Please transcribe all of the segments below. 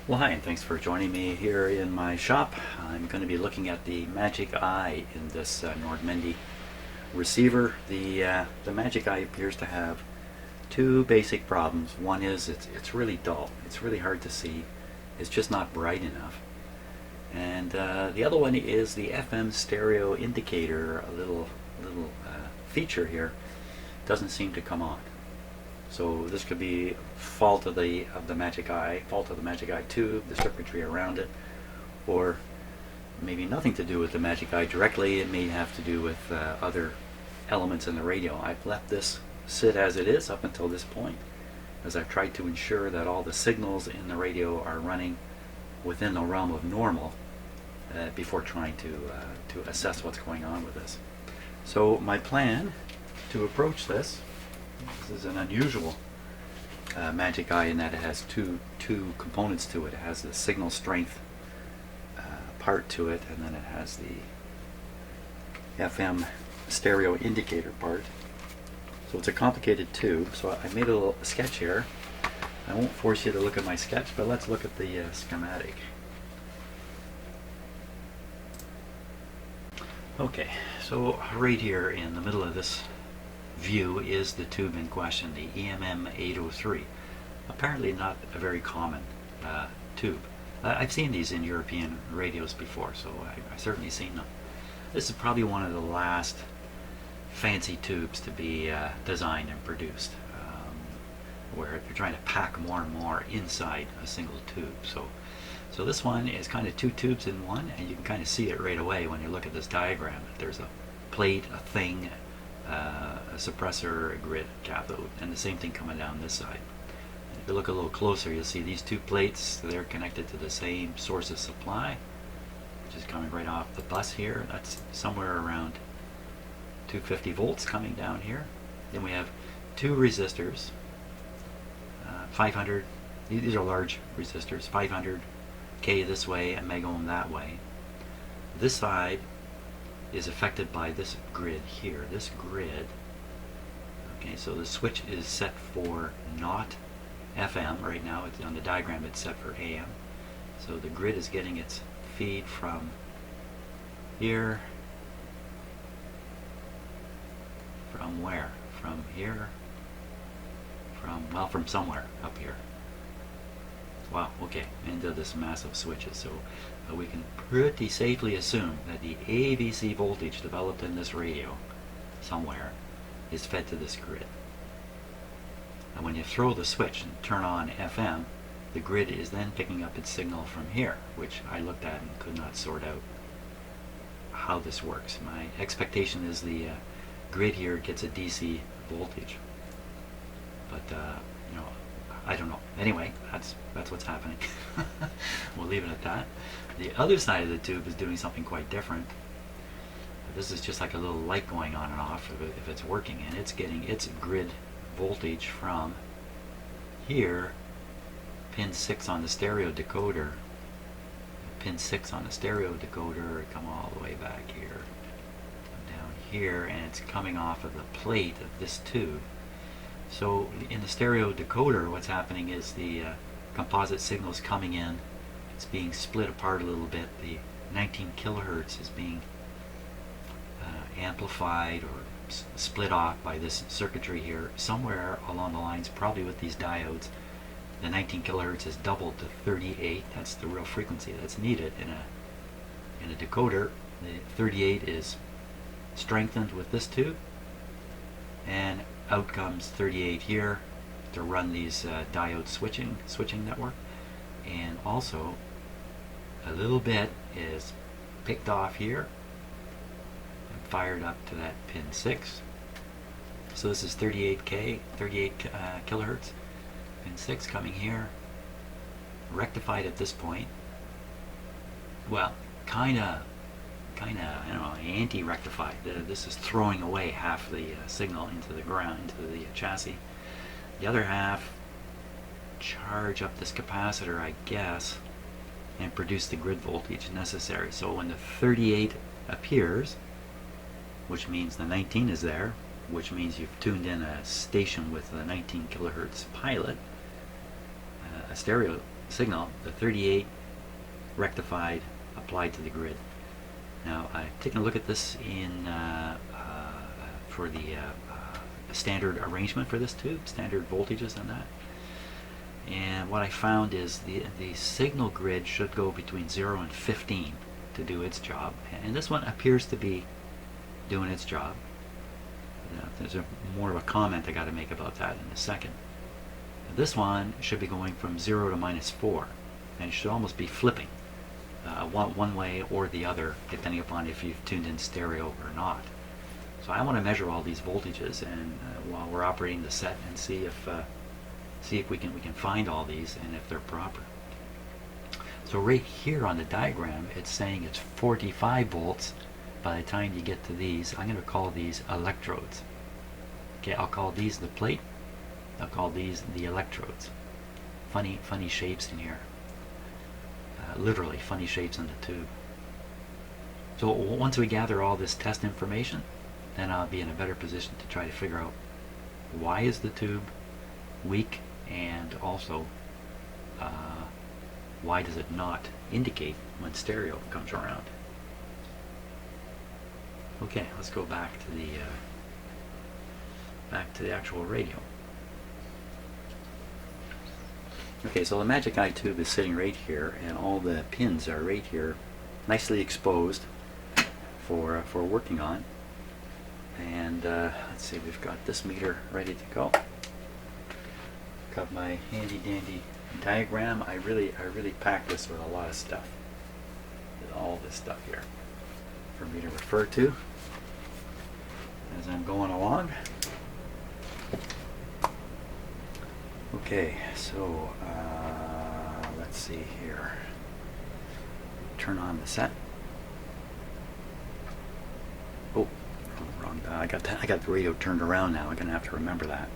Well, hi, and thanks for joining me here in my shop. I'm going to be looking at the Magic Eye in this Nordmende receiver. The Magic Eye appears to have two basic problems. One is it's really dull. It's really hard to see. It's just not bright enough. And the other one is the FM stereo indicator, a little feature here, doesn't seem to come on. So this could be fault of the Magic Eye, fault of the Magic Eye tube, the circuitry around it, or maybe nothing to do with the Magic Eye directly. It may have to do with other elements in the radio. I've left this sit as it is up until this point, as I've tried to ensure that all the signals in the radio are running within the realm of normal before trying to assess what's going on with this. So my plan to approach this is an unusual Magic Eye in that it has two components to it. It has the signal strength part to it, and then it has the FM stereo indicator part. So it's a complicated tube. So I made a little sketch here. I won't force you to look at my sketch, but let's look at the schematic. Okay, so right here in the middle of this view is the tube in question, the EMM 803. Apparently not a very common tube. I've seen these in European radios before, so I've certainly seen them. This is probably one of the last fancy tubes to be designed and produced, where they're trying to pack more and more inside a single tube. So this one is kind of two tubes in one, and you can kind of see it right away when you look at this diagram. There's a plate, a thing, a suppressor, a grid, cathode, and the same thing coming down this side. And if you look a little closer, you'll see these two plates. They're connected to the same source of supply, which is coming right off the bus here. That's somewhere around 250 volts coming down here. Then we have two resistors, 500. These are large resistors, 500 K this way and mega ohm that way. This side is affected by this grid here. This grid, okay, so the switch is set for not FM right now. It's on the diagram, it's set for AM. So the grid is getting its feed from here. From where? From here? From somewhere up here. Wow, okay, into this massive switches. So we can pretty safely assume that the ABC voltage developed in this radio somewhere is fed to this grid. And when you throw the switch and turn on FM, the grid is then picking up its signal from here, which I looked at and could not sort out how this works. My expectation is the grid here gets a DC voltage, but you know, I don't know. Anyway, that's what's happening. We'll leave it at that. The other side of the tube is doing something quite different. This is just like a little light going on and off if it's working, and it's getting its grid voltage from here, pin 6 on the stereo decoder. Pin 6 on the stereo decoder, come all the way back here, down here, and it's coming off of the plate of this tube. So in the stereo decoder, what's happening is the composite signal is coming in. It's being split apart a little bit. The 19 kilohertz is being amplified or split off by this circuitry here. Somewhere along the lines, probably with these diodes, the 19 kilohertz is doubled to 38. That's the real frequency that's needed in a decoder. The 38 is strengthened with this tube, and out comes 38 here to run these diode switching network. And also a little bit is picked off here and fired up to that pin 6. So this is 38 kilohertz. Pin 6 coming here, rectified at this point. Well, kinda, I don't know, anti-rectified. This is throwing away half the signal into the ground, into the chassis. The other half charge up this capacitor, I guess, and produce the grid voltage necessary. So when the 38 appears, which means the 19 is there, which means you've tuned in a station with a 19 kilohertz pilot, a stereo signal, the 38 rectified, applied to the grid. Now I've taken a look at this in for the standard arrangement for this tube, standard voltages and that. And what I found is the signal grid should go between 0 and 15 to do its job. And this one appears to be doing its job. There's more of a comment I got to make about that in a second. This one should be going from 0 to -4, and it should almost be flipping one way or the other, depending upon if you've tuned in stereo or not. So I want to measure all these voltages, and while we're operating the set, and see if we can find all these and if they're proper. So right here on the diagram, it's saying it's 45 volts. By the time you get to these, I'm going to call these electrodes. Okay, I'll call these the plate. I'll call these the electrodes. Funny shapes in here. Literally funny shapes in the tube. So once we gather all this test information, then I'll be in a better position to try to figure out why is the tube weak, and also why does it not indicate when stereo comes around. Okay, let's go back to the actual radio. Okay, so the Magic Eye tube is sitting right here, and all the pins are right here, nicely exposed for working on. And let's see, we've got this meter ready to go. Got my handy dandy diagram. I really packed this with a lot of stuff. With all this stuff here for me to refer to as I'm going along. Okay, so let's see here. Turn on the set. Oh, wrong. I got the radio turned around now. I'm gonna have to remember that.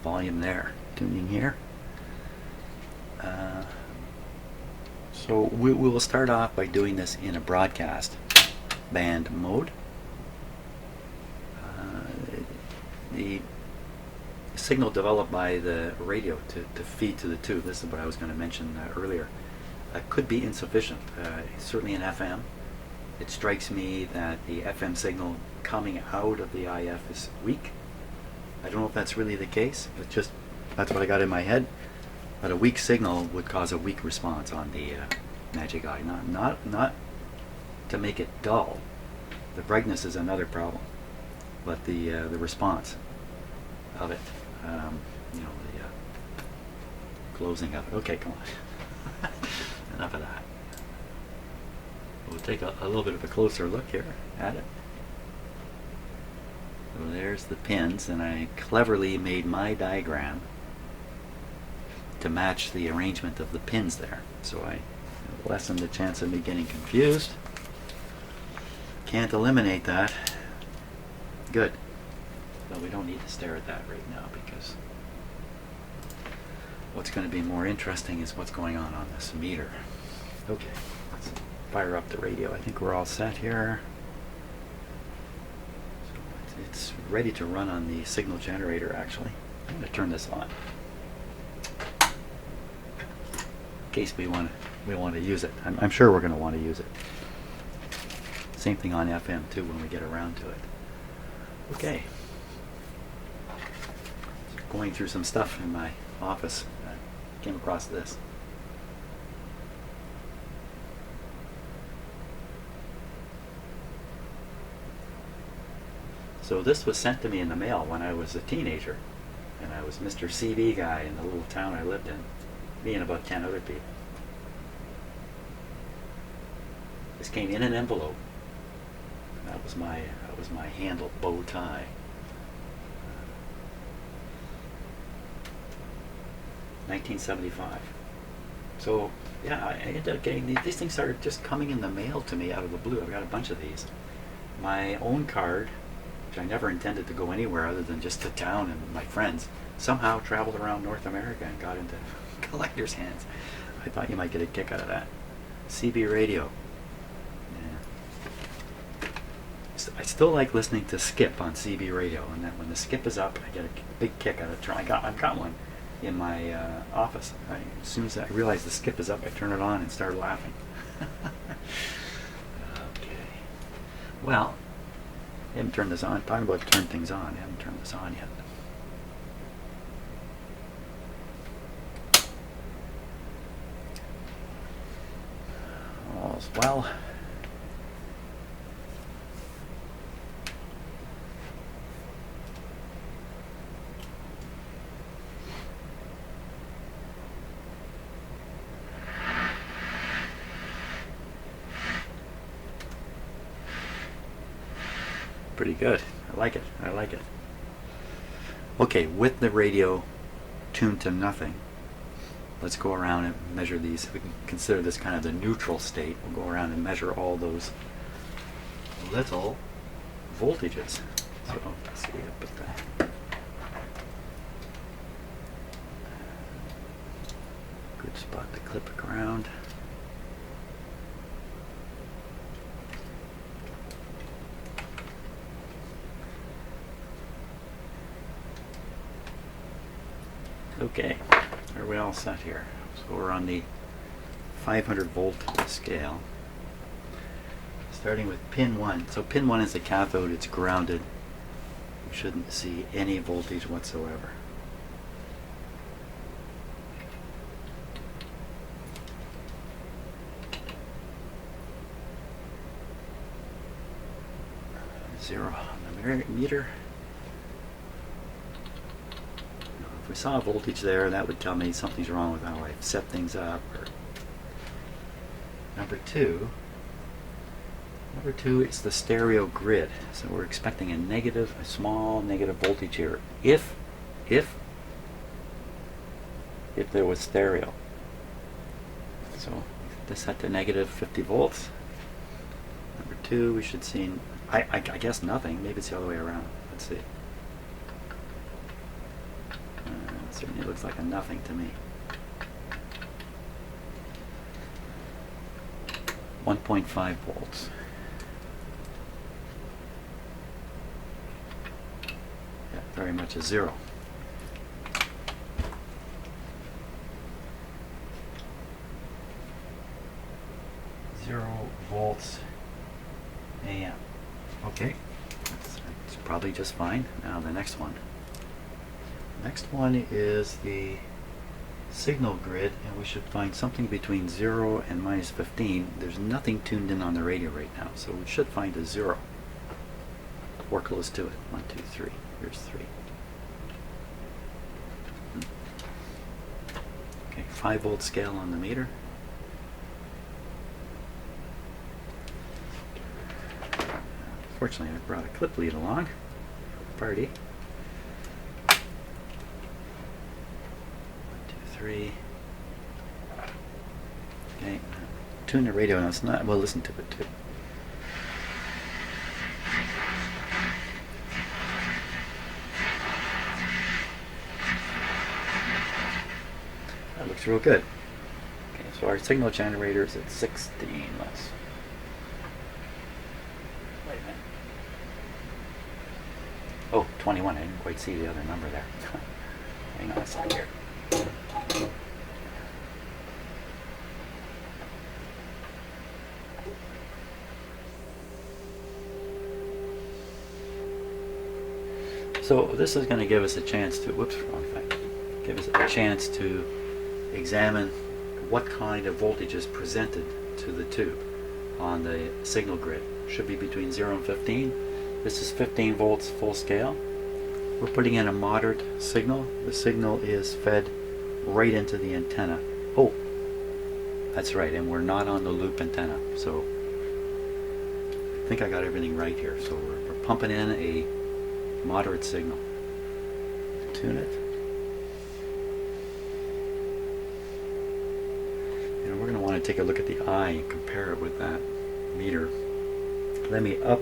Volume there. Tuning here. So we will start off by doing this in a broadcast band mode. The signal developed by the radio to feed to the tube, this is what I was going to mention earlier, could be insufficient. Certainly in FM, it strikes me that the FM signal coming out of the IF is weak. I don't know if that's really the case, but just that's what I got in my head. But a weak signal would cause a weak response on the Magic Eye. Not to make it dull. The brightness is another problem, but the response of it, you know, the closing of it. Okay, come on. Enough of that. We'll take a little bit of a closer look here at it. So there's the pins, and I cleverly made my diagram to match the arrangement of the pins there. So I lessened the chance of me getting confused. Can't eliminate that. Good. But we don't need to stare at that right now, because what's going to be more interesting is what's going on this meter. Okay, let's fire up the radio. I think we're all set here. So it's ready to run on the signal generator, actually. I'm going to turn this on in case we want to use it. I'm sure we're going to want to use it. Same thing on FM too when we get around to it. Okay. Going through some stuff in my office, I came across this. So this was sent to me in the mail when I was a teenager, and I was Mr. CB guy in the little town I lived in, me and about 10 other people. This came in an envelope. That was my handle bow tie. $1975. So yeah, I ended up getting these things started just coming in the mail to me out of the blue. I've got a bunch of these. My own card, which I never intended to go anywhere other than just to town and my friends, somehow traveled around North America and got into collectors' hands. I thought you might get a kick out of that. CB radio. Yeah. I still like listening to Skip on CB radio, and then when the skip is up, I get a big kick out of it. I've got one. in my office. As soon as I realized the skip is up, I turned it on and started laughing. Okay. Well, I haven't turned this on. Talking about turn things on. I haven't turned this on yet. All's well. Pretty good. I like it. I like it. Okay, with the radio tuned to nothing, let's go around and measure these. We can consider this kind of the neutral state. We'll go around and measure all those little voltages. So let's see, I put that. Good spot to clip it around. Okay, are we all set here? So we're on the 500 volt scale, starting with pin 1. So pin 1 is the cathode, it's grounded. You shouldn't see any voltage whatsoever. Zero on the meter. If we saw a voltage there, that would tell me something's wrong with how I set things up. Or number two is the stereo grid. So we're expecting a small negative voltage here. If there was stereo. So this set to negative 50 volts. Number two, we should see, I guess nothing. Maybe it's the other way around. Let's see. Certainly looks like a nothing to me. 1.5 volts. Yeah, very much a zero. Volts AM. Okay, that's probably just fine. Now the next one. Next one is the signal grid, and we should find something between 0 and minus 15. There's nothing tuned in on the radio right now, so we should find a 0. We're close to it. 1, 2, 3. Here's 3. Okay, 5 volt scale on the meter. Fortunately, I brought a clip lead along for the party. 3. Okay, tune the radio now. It's not. We'll listen to it too. That looks real good. Okay, so our signal generator is at 16. Let's. Wait a minute. Oh, 21. I didn't quite see the other number there. Hang on a second here. So this is going to give us a chance to, whoops, wrong thing. Give us a chance to examine what kind of voltage is presented to the tube on the signal grid. Should be between 0 and 15. This is 15 volts full scale. We're putting in a moderate signal. The signal is fed right into the antenna. Oh, that's right, and we're not on the loop antenna. So I think I got everything right here. So we're pumping in a moderate signal. Tune it. And we're going to want to take a look at the eye and compare it with that meter. Let me up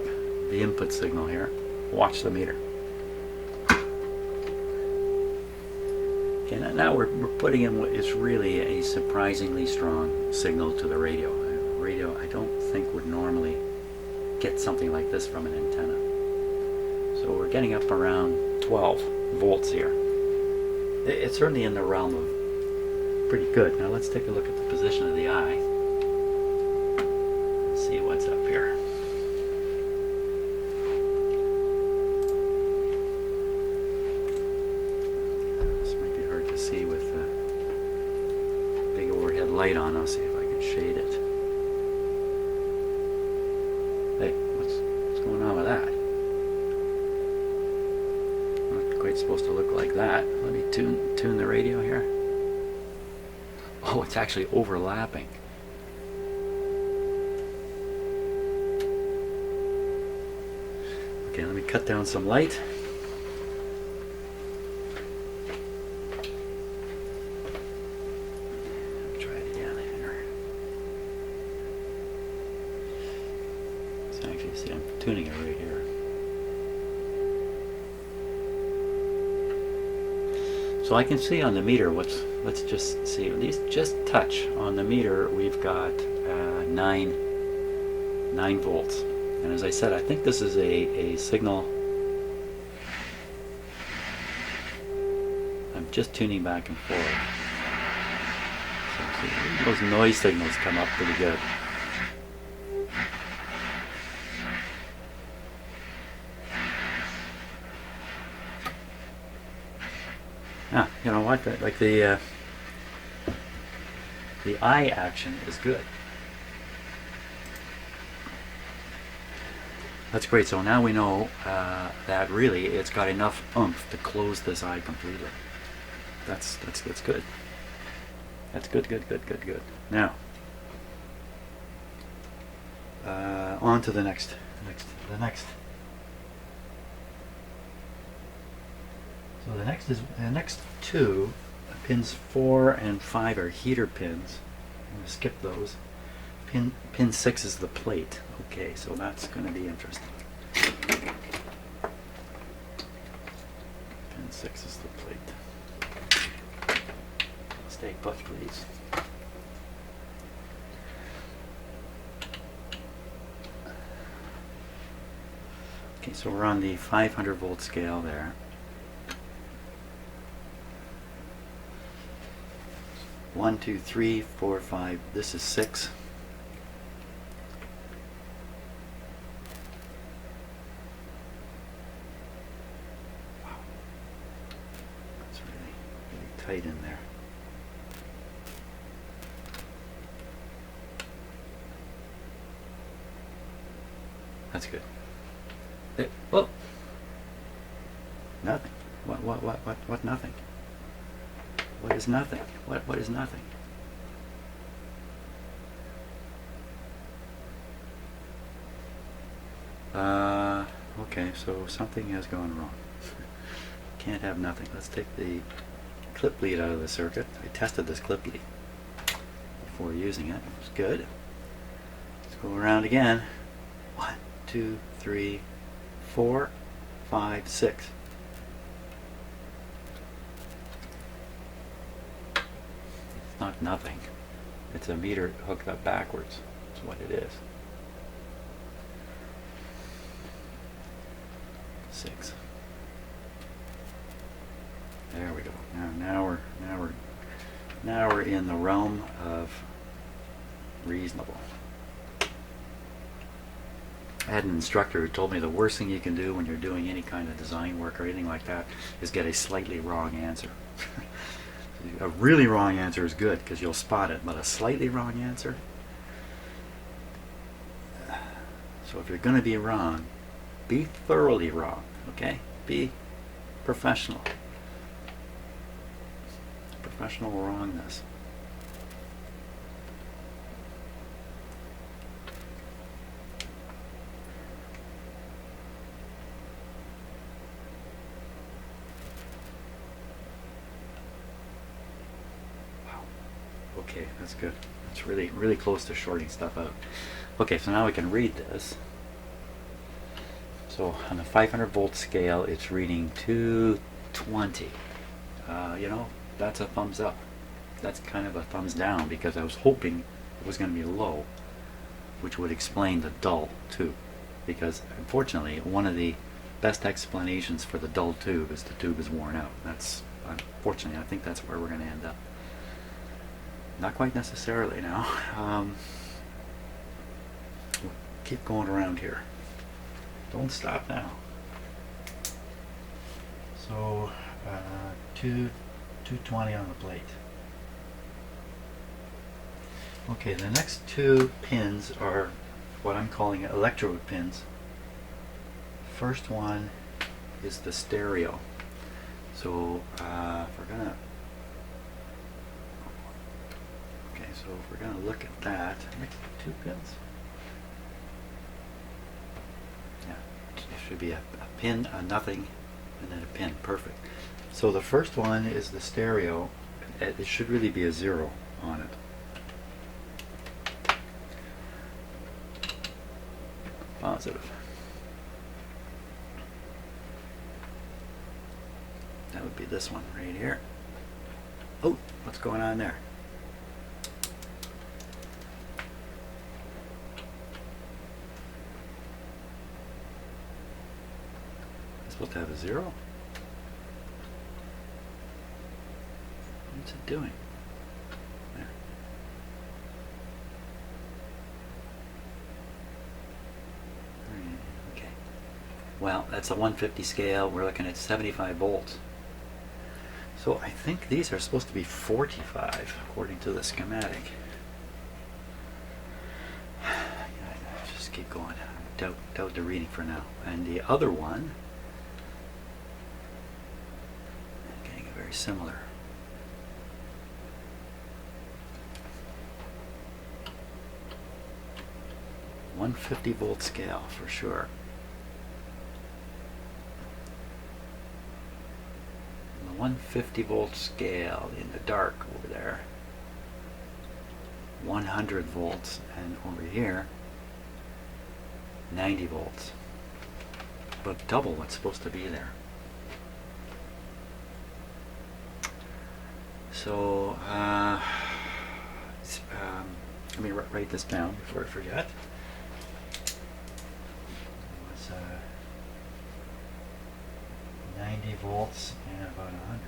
the input signal here. Watch the meter. Okay, now we're putting in what is really a surprisingly strong signal to the radio. Radio, I don't think would normally get something like this from an antenna. So we're getting up around 12 volts here. it's certainly in the realm of pretty good. Now let's take a look at the position of the eye. Let's see what's up here. This might be hard to see with the big overhead light on. I'll see if I can shade it. Hey, what's going on with that? Not quite supposed to look like that. Let me tune the radio here. Oh, it's actually overlapping. Okay, let me cut down some light. Try it again here. So actually, see, I'm tuning it right here. So I can see on the meter let's just see, these just touch on the meter. We've got 9 volts. And as I said, I think this is a signal. I'm just tuning back and forth. So see, those noise signals come up pretty good. Ah, you know what? Like the eye action is good. That's great. So now we know that really it's got enough oomph to close this eye completely. That's good. That's good. Now, on to the next. So the next two pins 4 and 5 are heater pins. I'm going to skip those. Pin 6 is the plate. Okay, so that's going to be interesting. Pin 6 is the plate. Stay put, please. Okay, so we're on the 500 volt scale there. 1, 2, 3, 4, 5. This is 6. Wow, that's really tight in there. That's good. Oh, nothing. What? Nothing. What is nothing? What is nothing? Okay, so something has gone wrong. Can't have nothing. Let's take the clip lead out of the circuit. I tested this clip lead before using it. It was good. Let's go around again. 1, 2, 3, 4, 5, 6. It's not nothing. It's a meter hooked up backwards. That's what it is. 6. There we go. Now we're in the realm of reasonable. I had an instructor who told me the worst thing you can do when you're doing any kind of design work or anything like that is get a slightly wrong answer. A really wrong answer is good because you'll spot it, but a slightly wrong answer. So if you're going to be wrong, be thoroughly wrong, okay? Be professional. Professional wrongness. Wow. Okay, that's good. It's really close to shorting stuff out. Okay, so now we can read this. So on the 500 volt scale, it's reading 220. You know, that's a thumbs up. That's kind of a thumbs down because I was hoping it was going to be low, which would explain the dull tube. Because unfortunately, one of the best explanations for the dull tube is the tube is worn out. That's unfortunately, I think that's where we're going to end up. Not quite necessarily now. We'll keep going around here. Don't stop now. So 220 on the plate. Okay, the next two pins are what I'm calling electrode pins. First one is the stereo. So if we're gonna look at that, next two pins. Yeah, it should be a pin, a nothing, and then a pin. Perfect. So the first one is the stereo. It should really be a 0 on it. Positive. That would be this one right here. Oh, what's going on there? It's supposed to have a 0? What's it doing? There. Okay. Well, that's a 150 scale. We're looking at 75 volts. So I think these are supposed to be 45 according to the schematic. Just keep going. Doubt the reading for now. And the other one, getting very similar. .150 volt scale for sure. The 150 volt scale in the dark over there. 100 volts, and over here 90 volts. But double what's supposed to be there. So let me write this down before I forget. It was 90 volts and about 100.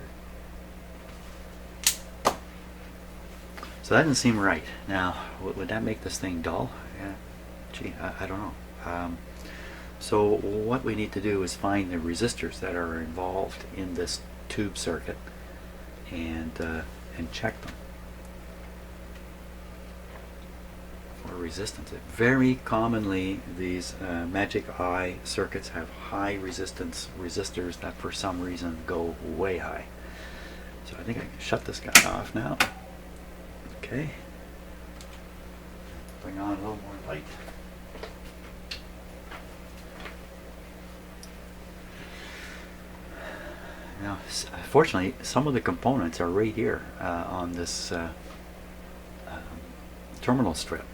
So that doesn't seem right. Now, would that make this thing dull? Yeah. Gee, I don't know. So what we need to do is find the resistors that are involved in this tube circuit and check them for resistance. Very commonly, these Magic Eye circuits have high resistance resistors that for some reason go way high. So I think I can shut this guy off now. Okay. Bring on a little more light. Now, fortunately, some of the components are right here on this terminal strip,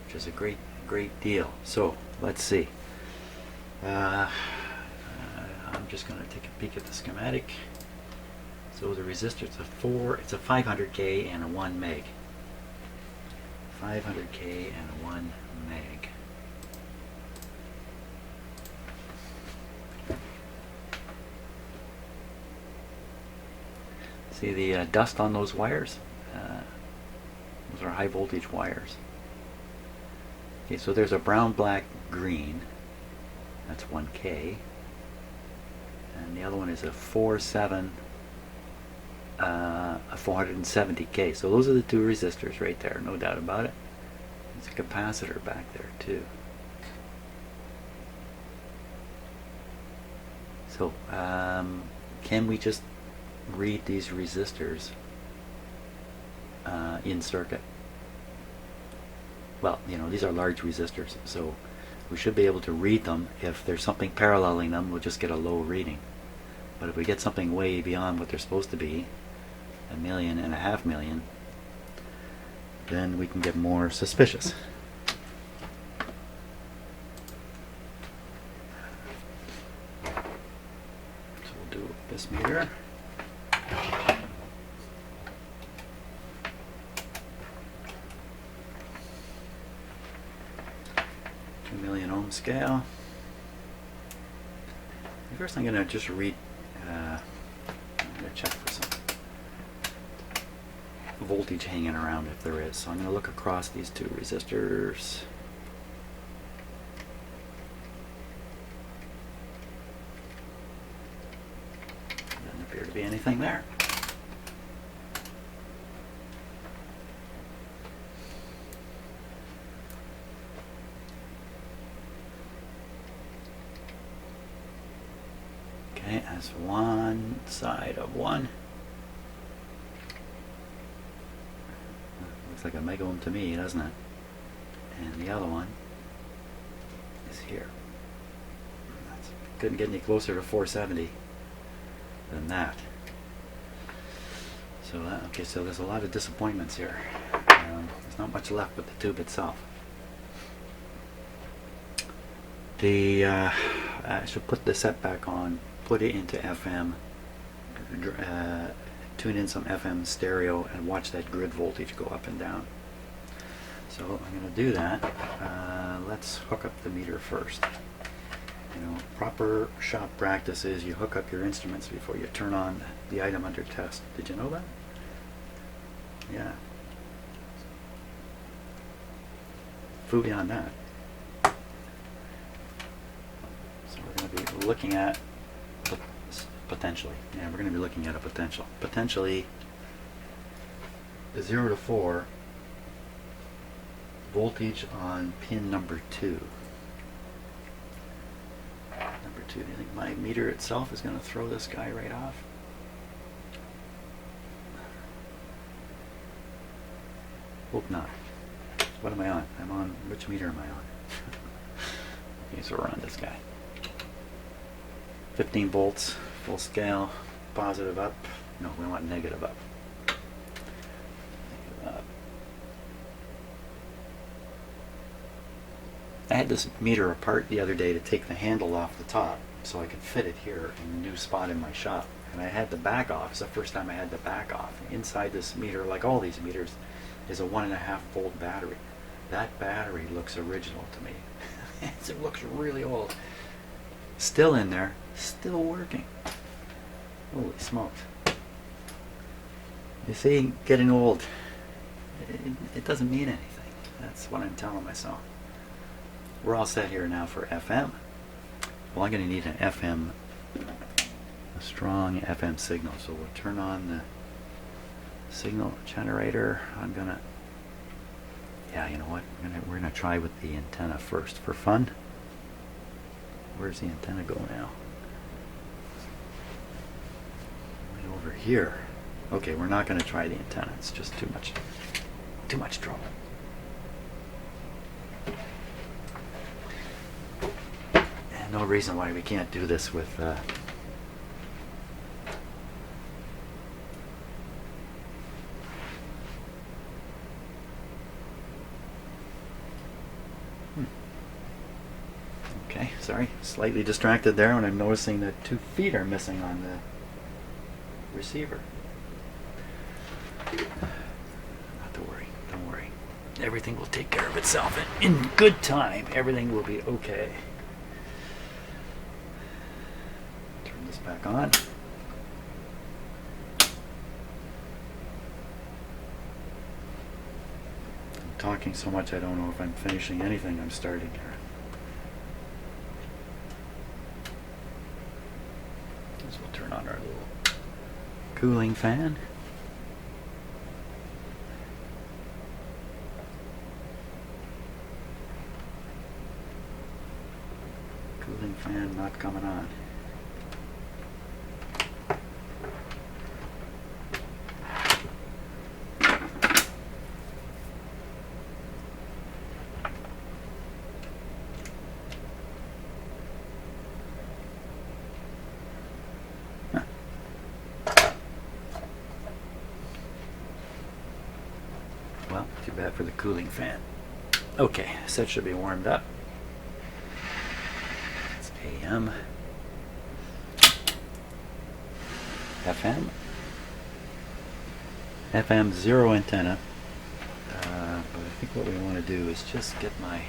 which is a great deal. So let's see. I'm just going to take a peek at the schematic. So the resistor, it's a 500K and a 1 meg. 500K and a 1 meg. See the dust on those wires? Those are high voltage wires. Okay, so there's a brown, black, green. That's 1K. And the other one is a 470K. So those are the two resistors right there, no doubt about it. There's a capacitor back there too. So can we just read these resistors in circuit? Well, you know, these are large resistors, so we should be able to read them. If there's something paralleling them, we'll just get a low reading. But if we get something way beyond what they're supposed to be, 1 million and a half million, then we can get more suspicious. So we'll do this meter. Scale. First I'm going to just read voltage hanging around if there is. So I'm going to look across these two resistors. Doesn't appear to be anything there. Okay, that's one side of one. Looks like a mega one to me, doesn't it? And the other one is here. Couldn't get any closer to 470 than that. So okay, so there's a lot of disappointments here. There's not much left but the tube itself. I should put the set back on, put it into FM, tune in some FM stereo, and watch that grid voltage go up and down. So I'm going to do that. Let's hook up the meter first. You know, proper shop practice is you hook up your instruments before you turn on the item under test. Did you know that? Yeah. Fooey on that. So we're going to be looking at potentially. Yeah, we're going to be looking at a potentially 0 to 4 voltage on pin number 2. Number 2. Do you think my meter itself is going to throw this guy right off? Hope not. What am I on? I'm on, which meter am I on? Okay, so we're on this guy. 15 volts, full scale, positive up. No, we want negative up. Negative up. I had this meter apart the other day to take the handle off the top so I could fit it here in a new spot in my shop. And I had the back off. It's the first time I had the back off. Inside this meter, like all these meters, is a 1.5 volt battery. That battery looks original to me. It looks really old. Still in there, still working. Holy smokes. You see, getting old, it doesn't mean anything. That's what I'm telling myself. We're all set here now for FM. Well, I'm going to need an FM, a strong FM signal. So we'll turn on the signal generator. I'm going to, yeah, you know what? We're going to try with the antenna first for fun. Where's the antenna go now? Right over here. Okay, we're not going to try the antenna. It's just too much trouble. And no reason why we can't do this with Okay, sorry, slightly distracted there when I'm noticing that 2 feet are missing on the receiver. Not to worry, don't worry. Everything will take care of itself, and in good time, everything will be okay. Turn this back on. I'm talking so much I don't know if I'm finishing anything I'm starting here. We'll turn on our little cooling fan. Cooling fan not coming on. Well, too bad for the cooling fan. Okay, set should be warmed up. It's AM. FM. FM 0 antenna. But I think what we want to do is just get my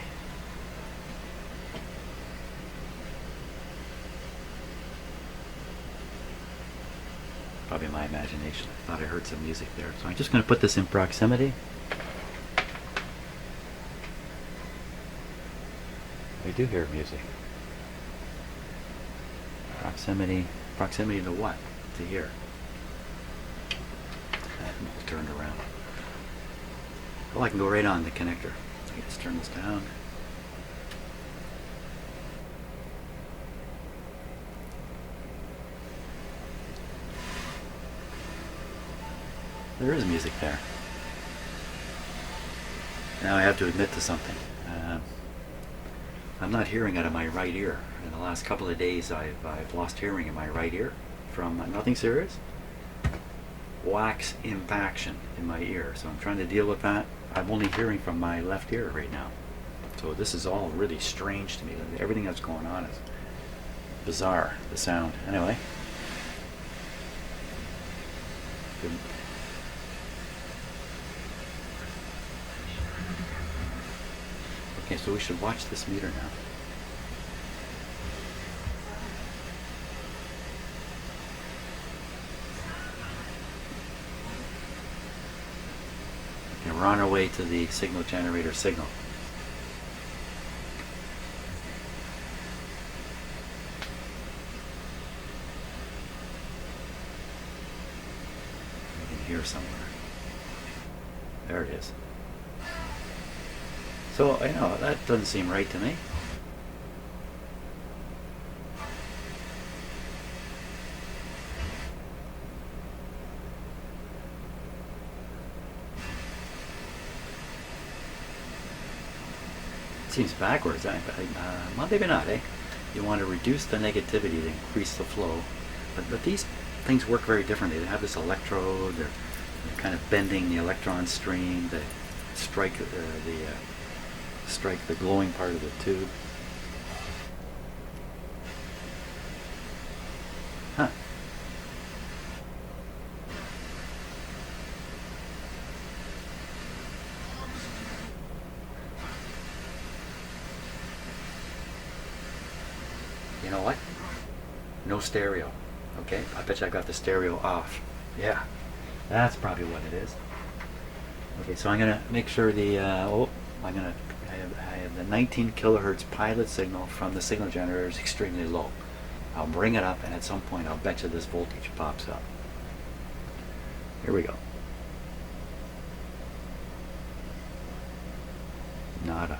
Probably my imagination. I thought I heard some music there. So I'm just going to put this in proximity. I do hear music. Proximity. Proximity to what? To here. And turned around. Oh, I can go right on the connector. Let's turn this down. There is music there. Now I have to admit to something. I'm not hearing out of my right ear. In the last couple of days I've lost hearing in my right ear from nothing serious. Wax impaction in my ear. So I'm trying to deal with that. I'm only hearing from my left ear right now. So this is all really strange to me. Everything that's going on is bizarre, the sound. Anyway. Okay, so we should watch this meter now. Okay, we're on our way to the signal generator signal. You can hear somewhere. There it is. So, I know, that doesn't seem right to me. It seems backwards. Well, maybe not, eh? You want to reduce the negativity to increase the flow. But these things work very differently. They have this electrode, they're kind of bending the electron stream, they strike strike the glowing part of the tube. Huh. You know what? No stereo. Okay, I bet you I got the stereo off. Yeah, that's probably what it is. Okay, so I'm gonna make sure the I have the 19 kilohertz pilot signal from the signal generator is extremely low. I'll bring it up, and at some point I'll bet you this voltage pops up. Here we go. Nada.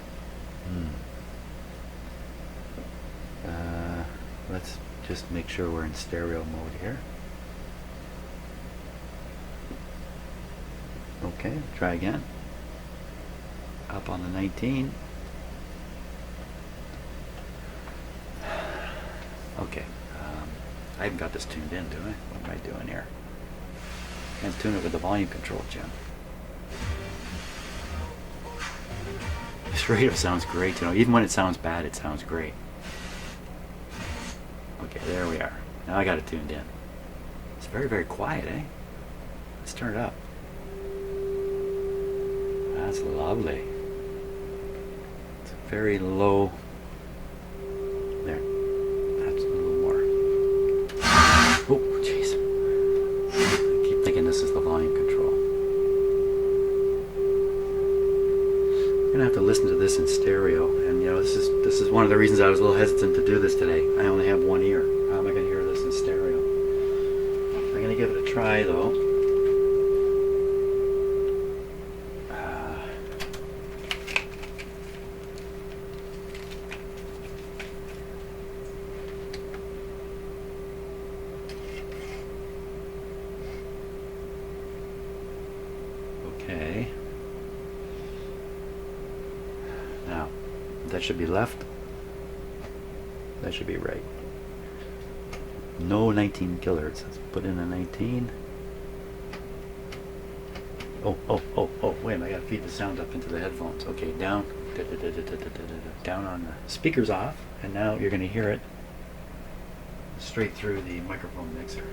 Let's just make sure we're in stereo mode here. Okay, try again. Up on the 19. Okay, I haven't got this tuned in, do I? What am I doing here? Can't tune it with the volume control, Jim. This radio sounds great, you know. Even when it sounds bad, it sounds great. Okay, there we are. Now I got it tuned in. It's very, very quiet, eh? Let's turn it up. That's lovely. It's very low. There. That's a little more. Oh, jeez. I keep thinking this is the volume control. I'm gonna have to listen to this in stereo, and you know, this is one of the reasons I was a little hesitant to do this today. I only have one ear. How am I gonna hear this in stereo? I'm gonna give it a try though. Okay. Now, that should be left. That should be right. No 19 kilohertz. Let's put in a 19. Oh, wait a minute. I gotta feed the sound up into the headphones. Okay, down. Down on the speakers off. And now you're gonna hear it straight through the microphone mixer.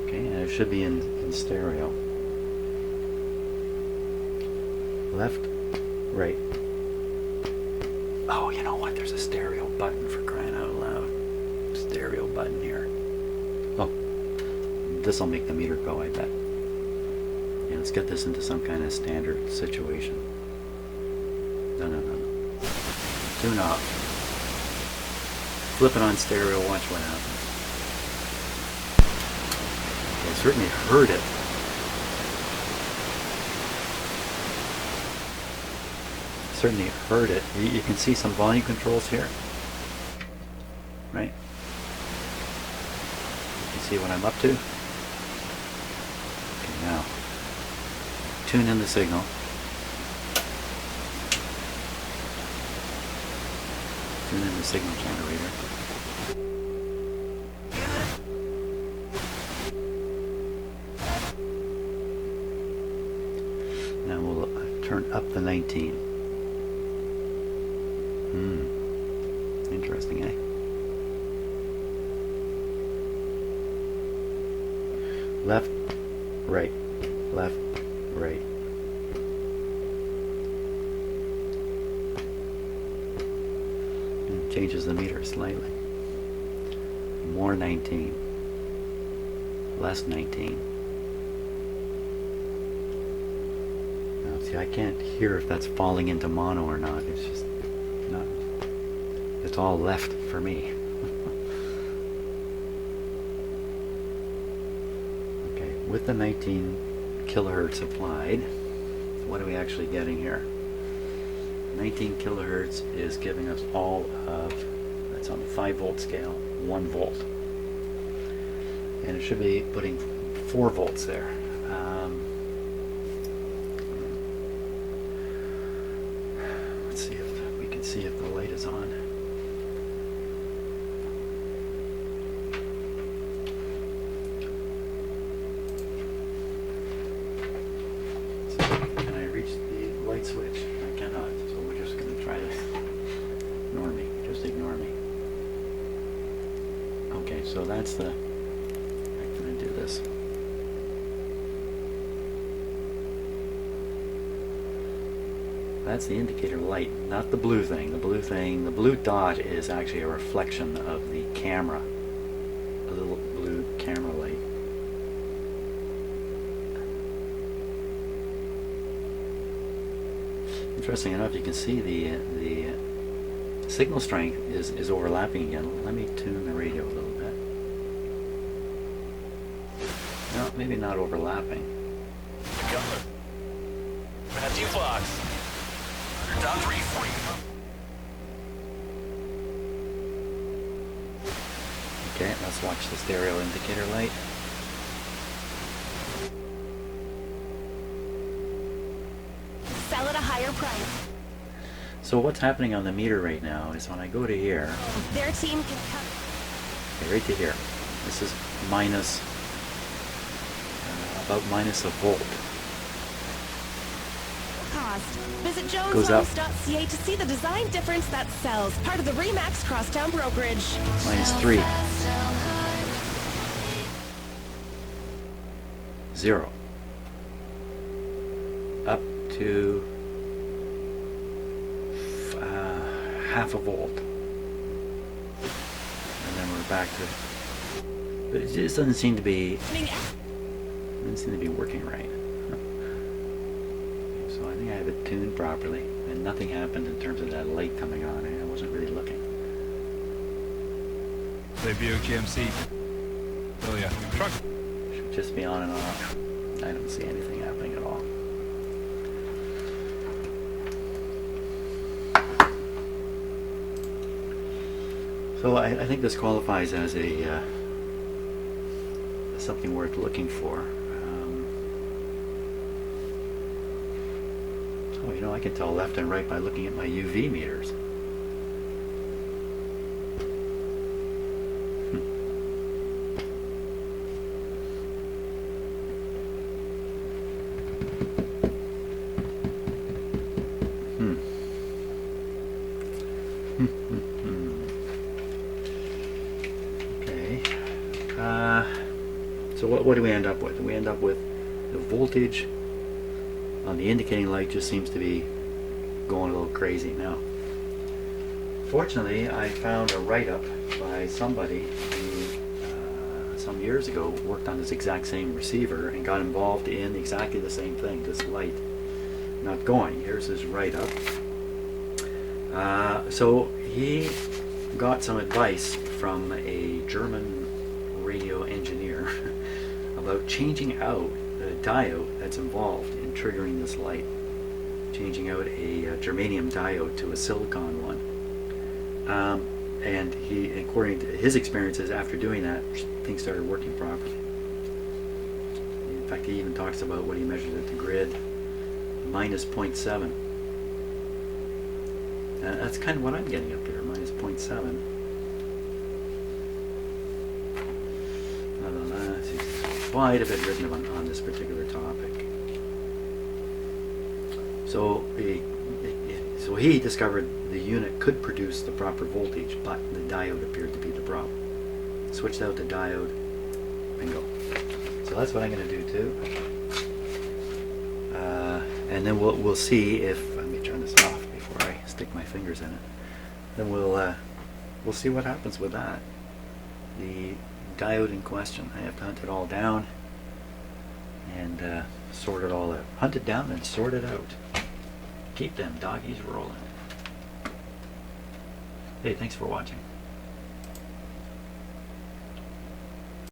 Okay, and it should be in stereo. Left, right. Oh, you know what? There's a stereo button, for crying out loud. stereo button here. Oh, this will make the meter go, I bet. Yeah, let's get this into some kind of standard situation. No. Tune off. Flip it on stereo, watch what happens. I certainly heard it. Certainly heard it. You can see some volume controls here, right? You can see what I'm up to. Okay, now tune in the signal. Tune in the signal generator. Now we'll turn up the 19. Interesting, eh? Left, right, left, right. And changes the meter slightly. More 19. Less 19. Now, see, I can't hear if that's falling into mono or not. It's just not. It's all left for me. Okay, with the 19 kilohertz applied, what are we actually getting here? 19 kilohertz is giving us all of, that's on the 5 volt scale, 1 volt. And it should be putting 4 volts there. Let's see if we can see if the light is on. Light switch. I cannot, so we're just going to try this. Ignore me. Just ignore me. Okay, so that's the. I'm going to do this. That's the indicator light, not the blue thing. The blue dot is actually a reflection of the camera. A little blue camera light. Interesting enough, you can see the signal strength is overlapping again. Let me tune the radio a little bit. No, maybe not overlapping. Matthew Fox. 100.3. Okay, let's watch the stereo indicator light. Sell at a higher price. So what's happening on the meter right now is when I go to here, Their team can cut. okay, right to here, this is minus, about minus a volt. Cost. Visit Goes up. joneshomes.ca to see the design difference that sells. Part of the Remax Crosstown Brokerage. Minus 3. 0. Up to half a volt. And then we're back to, but it just doesn't seem to be working right. So I think I have it tuned properly, and nothing happened in terms of that light coming on. I wasn't really looking. Debut GMC. Oh yeah. Truck. Should just be on and off. I don't see anything happening at all. So I think this qualifies as a something worth looking for. Oh, you know, I can tell left and right by looking at my UV meters. Okay. So what do we end up with? We end up with the voltage on the indicating light just seems to be going a little crazy now. Fortunately, I found a write-up by by somebody who some years ago worked on this exact same receiver and got involved in exactly the same thing, this light not going. Here's his write-up. So he got some advice from a German radio engineer about changing out the diode that's involved in triggering this light. Changing out a germanium diode to a silicon one. And he, according to his experiences after doing that, things started working properly. In fact, he even talks about what he measured at the grid, minus 0.7. That's kind of what I'm getting up here, minus 0.7. There's quite a bit written on this particular topic. So he discovered the unit could produce the proper voltage, but the diode appeared to be the problem. Switched out the diode, bingo. So that's what I'm going to do too. And then we'll see if, let me turn this off before I stick my fingers in it. Then we'll see what happens with that. The diode in question, I have to hunt it all down and sort it all out. Hunt it down and sort it out. Keep them doggies rolling. Hey, thanks for watching.